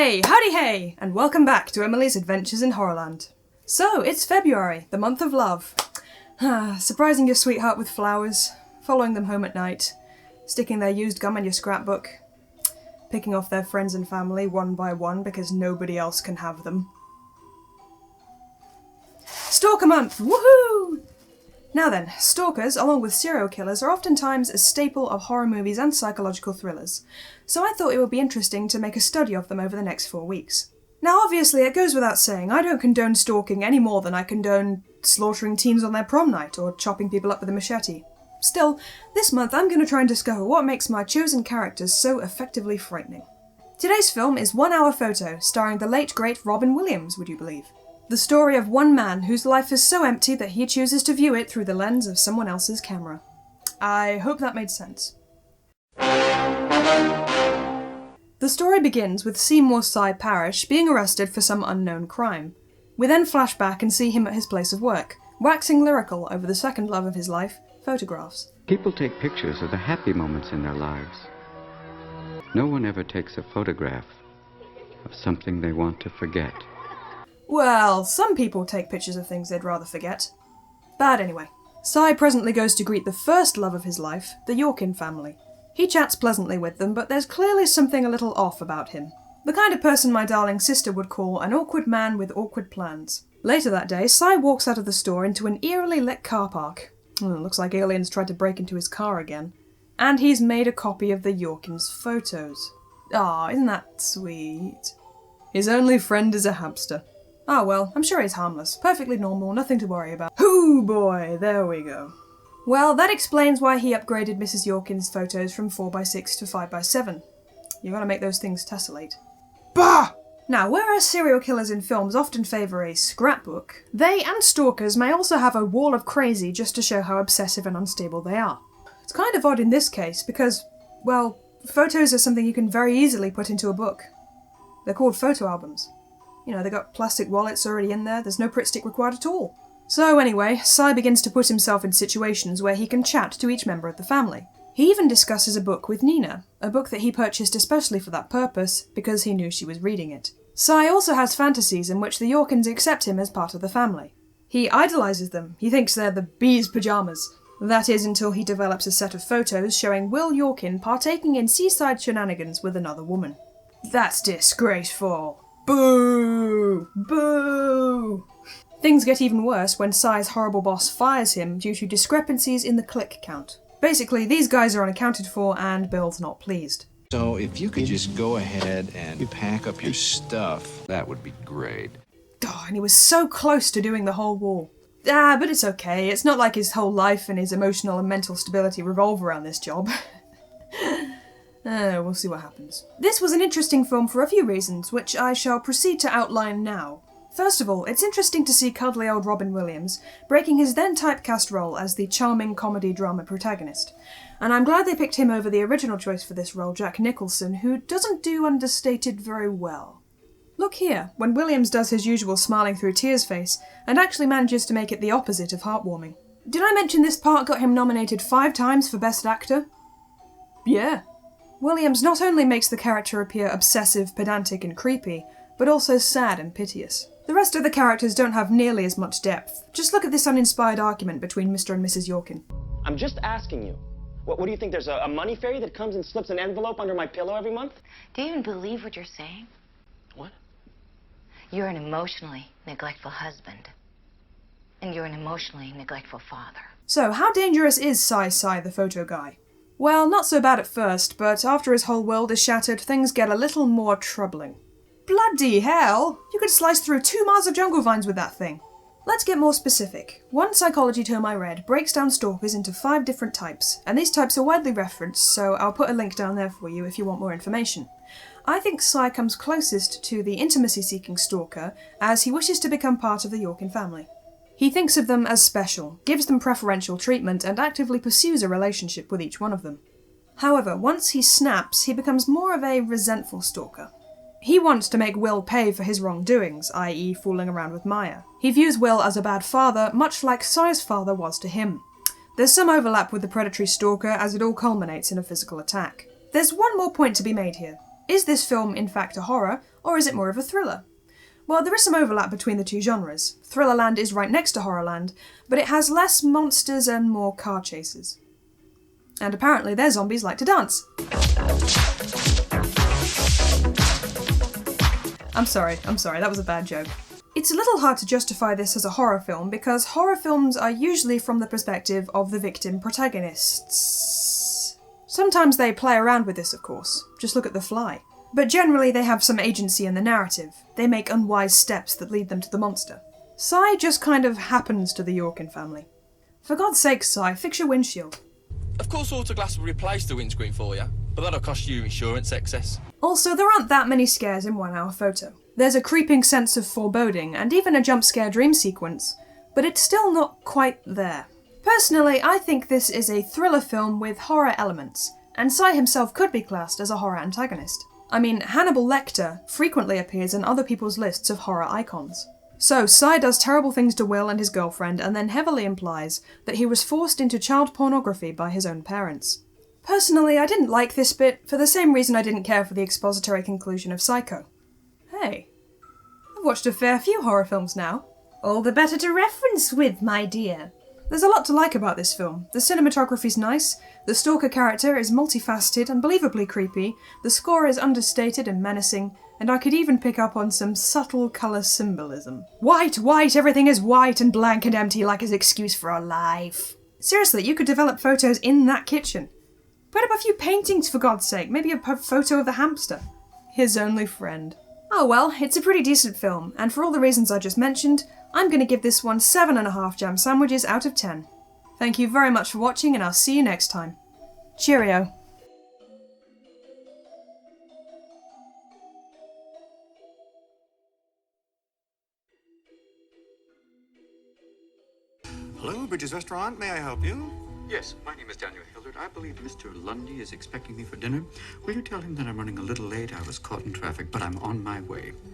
Hey, howdy hey, and welcome back to Emily's Adventures in Horrorland. So, it's February, the month of love. Surprising your sweetheart with flowers, following them home at night, sticking their used gum in your scrapbook, picking off their friends and family one by one because nobody else can have them. Stalker month, woohoo! Now then, stalkers, along with serial killers, are oftentimes a staple of horror movies and psychological thrillers, so I thought it would be interesting to make a study of them over the next 4 weeks. Now obviously it goes without saying, I don't condone stalking any more than I condone slaughtering teens on their prom night or chopping people up with a machete. Still, this month I'm going to try and discover what makes my chosen characters so effectively frightening. Today's film is 1 Hour Photo, starring the late great Robin Williams, would you believe? The story of one man whose life is so empty that he chooses to view it through the lens of someone else's camera. I hope that made sense. The story begins with Seymour Cy Parrish being arrested for some unknown crime. We then flash back and see him at his place of work, waxing lyrical over the second love of his life, photographs. People take pictures of the happy moments in their lives. No one ever takes a photograph of something they want to forget. Well, some people take pictures of things they'd rather forget. But anyway, Cy presently goes to greet the first love of his life, the Yorkin family. He chats pleasantly with them, but there's clearly something a little off about him. The kind of person my darling sister would call an awkward man with awkward plans. Later that day, Cy walks out of the store into an eerily lit car park. Looks like aliens tried to break into his car again. And he's made a copy of the Yorkins' photos. Aw, isn't that sweet? His only friend is a hamster. Ah well, I'm sure he's harmless. Perfectly normal, nothing to worry about. Hoo boy, there we go. Well, that explains why he upgraded Mrs. Yorkin's photos from 4x6 to 5x7. You gotta make those things tessellate. Bah! Now, whereas serial killers in films often favour a scrapbook, they and stalkers may also have a wall of crazy just to show how obsessive and unstable they are. It's kind of odd in this case because, well, photos are something you can very easily put into a book. They're called photo albums. You know, they got plastic wallets already in there, there's no Pritt stick required at all. So anyway, Cy begins to put himself in situations where he can chat to each member of the family. He even discusses a book with Nina, a book that he purchased especially for that purpose, because he knew she was reading it. Cy also has fantasies in which the Yorkins accept him as part of the family. He idolises them, he thinks they're the bee's pyjamas. That is until he develops a set of photos showing Will Yorkin partaking in seaside shenanigans with another woman. That's disgraceful. Boo! Boo! Things get even worse when Cy's horrible boss fires him due to discrepancies in the click count. Basically, these guys are unaccounted for and Bill's not pleased. So if you could just go ahead and pack up your stuff, that would be great. Oh, and he was so close to doing the whole wall. But it's okay. It's not like his whole life and his emotional and mental stability revolve around this job. We'll see what happens. This was an interesting film for a few reasons, which I shall proceed to outline now. First of all, it's interesting to see cuddly old Robin Williams breaking his then typecast role as the charming comedy-drama protagonist. And I'm glad they picked him over the original choice for this role, Jack Nicholson, who doesn't do understated very well. Look here, when Williams does his usual smiling through tears face, and actually manages to make it the opposite of heartwarming. Did I mention this part got him nominated 5 times for Best Actor? Yeah. Williams not only makes the character appear obsessive, pedantic and creepy, but also sad and piteous. The rest of the characters don't have nearly as much depth. Just look at this uninspired argument between Mr. and Mrs. Yorkin. I'm just asking you. What do you think, there's a money fairy that comes and slips an envelope under my pillow every month? Do you even believe what you're saying? What? You're an emotionally neglectful husband. And you're an emotionally neglectful father. So, how dangerous is Cy the photo guy? Well, not so bad at first, but after his whole world is shattered, things get a little more troubling. Bloody hell! You could slice through 2 miles of jungle vines with that thing. Let's get more specific. One psychology tome I read breaks down stalkers into 5 different types, and these types are widely referenced, so I'll put a link down there for you if you want more information. I think Cy comes closest to the intimacy-seeking stalker, as he wishes to become part of the Yorkin family. He thinks of them as special, gives them preferential treatment, and actively pursues a relationship with each one of them. However, once he snaps, he becomes more of a resentful stalker. He wants to make Will pay for his wrongdoings, i.e. fooling around with Maya. He views Will as a bad father, much like Cy's father was to him. There's some overlap with the predatory stalker, as it all culminates in a physical attack. There's one more point to be made here. Is this film in fact a horror, Or is it more of a thriller? Well, there is some overlap between the two genres. Thrillerland is right next to Horrorland, but it has less monsters and more car chases. And apparently their zombies like to dance. I'm sorry, that was a bad joke. It's a little hard to justify this as a horror film because horror films are usually from the perspective of the victim protagonists. Sometimes they play around with this, of course. Just look at The Fly. But generally they have some agency in the narrative. They make unwise steps that lead them to the monster. Cy just kind of happens to the Yorkin family. For God's sake, Cy, fix your windshield. Of course Autoglass will replace the windscreen for you, but that'll cost you insurance excess. Also, there aren't that many scares in 1 hour photo. There's a creeping sense of foreboding, and even a jump scare dream sequence, but it's still not quite there. Personally, I think this is a thriller film with horror elements, and Cy himself could be classed as a horror antagonist. I mean, Hannibal Lecter frequently appears in other people's lists of horror icons. So, Cy does terrible things to Will and his girlfriend, and then heavily implies that he was forced into child pornography by his own parents. Personally, I didn't like this bit for the same reason I didn't care for the expository conclusion of Psycho. Hey, I've watched a fair few horror films now. All the better to reference with, my dear. There's a lot to like about this film. The cinematography's nice, the Stalker character is multifaceted, unbelievably creepy, the score is understated and menacing, and I could even pick up on some subtle colour symbolism. White, white, everything is white and blank and empty like his excuse for a life. Seriously, you could develop photos in that kitchen. Put up a few paintings for God's sake, maybe a photo of the hamster. His only friend. Oh well, it's a pretty decent film, and for all the reasons I just mentioned, I'm going to give this one 7.5 jam sandwiches out of 10. Thank you very much for watching, and I'll see you next time. Cheerio. Hello, Bridges Restaurant. May I help you? Yes, my name is Daniel Hildred. I believe Mr. Lundy is expecting me for dinner. Will you tell him that I'm running a little late? I was caught in traffic, but I'm on my way.